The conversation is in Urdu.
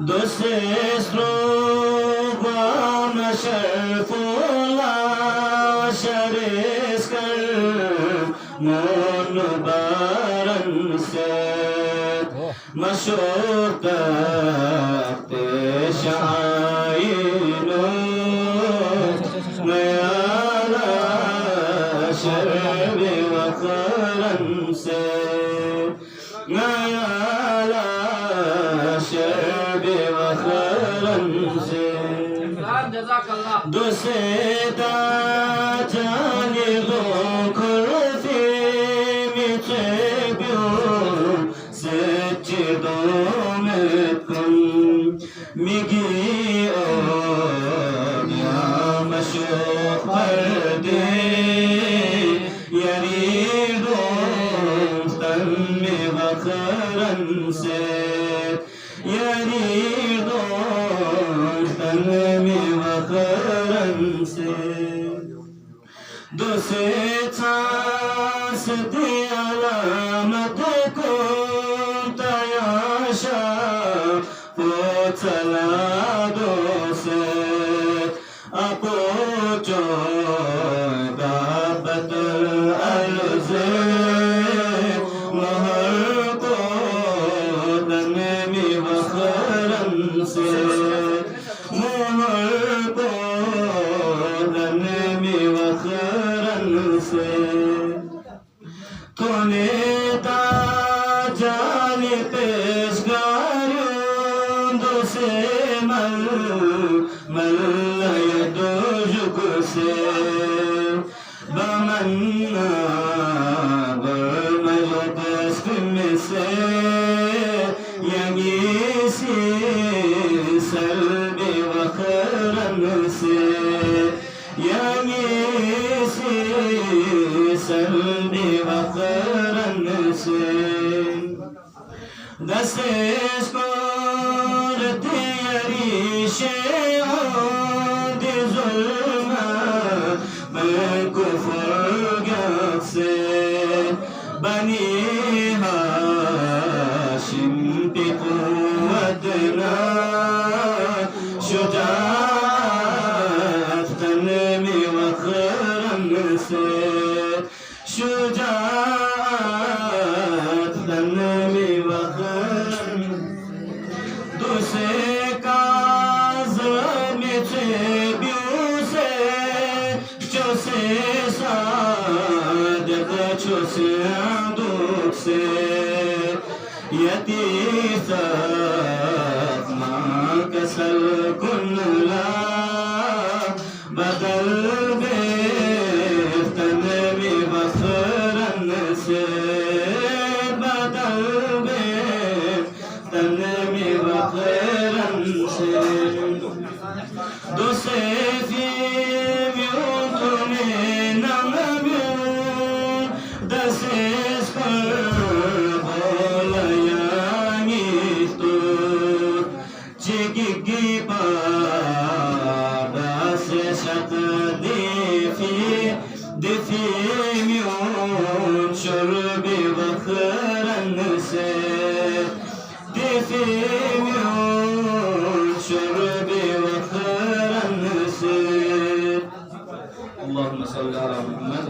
دوسه سروان شرفولا شریس کر منبرن سے مشور تخت شعائنو میالا شرب وخرن سے میالا شرب وخرن سے دوسے دا جانی دو کرتی میچے بیو سچی دو مکن میگی یا مشوق پردے یعنی دوستن میں وخرن سے یعنی دوستن میں وخرن سے دوسے تاس دی علامت کو تیاشا پوچھلا دوسے اپو چوئی بابت الارزے مہر کو دن میں وخرن سے مہر کو دن میں وخرن سے تونے دا جانی پیشگاریوں دوسے مل یدو جگ سے بمنا برمجد اسکم سے یگیسی سلب وخرن سے یگیسی سلب وخرن سے دسیس کور دیاری شیعون دی ظلم میں کفر گت سے بنی ہاشم پی قوتنا شجاعت تن میں وخرن سے شجاعت تن میں وخرن دوسے کاظم سے بیو سے چوسے صادق چوسے عدوک سے یتیثت ماں کسل کن لا بدل بیفتن میں وخرن سے بدل بیفتن میں وخرن سے دوسے فی میون تمہیں نم میون دسیس پر بولایانی تو چگی پادا سے شک دیفی میون شرب وخرن سے دیفی میون شرب وخرن سے اللهم صل على محمد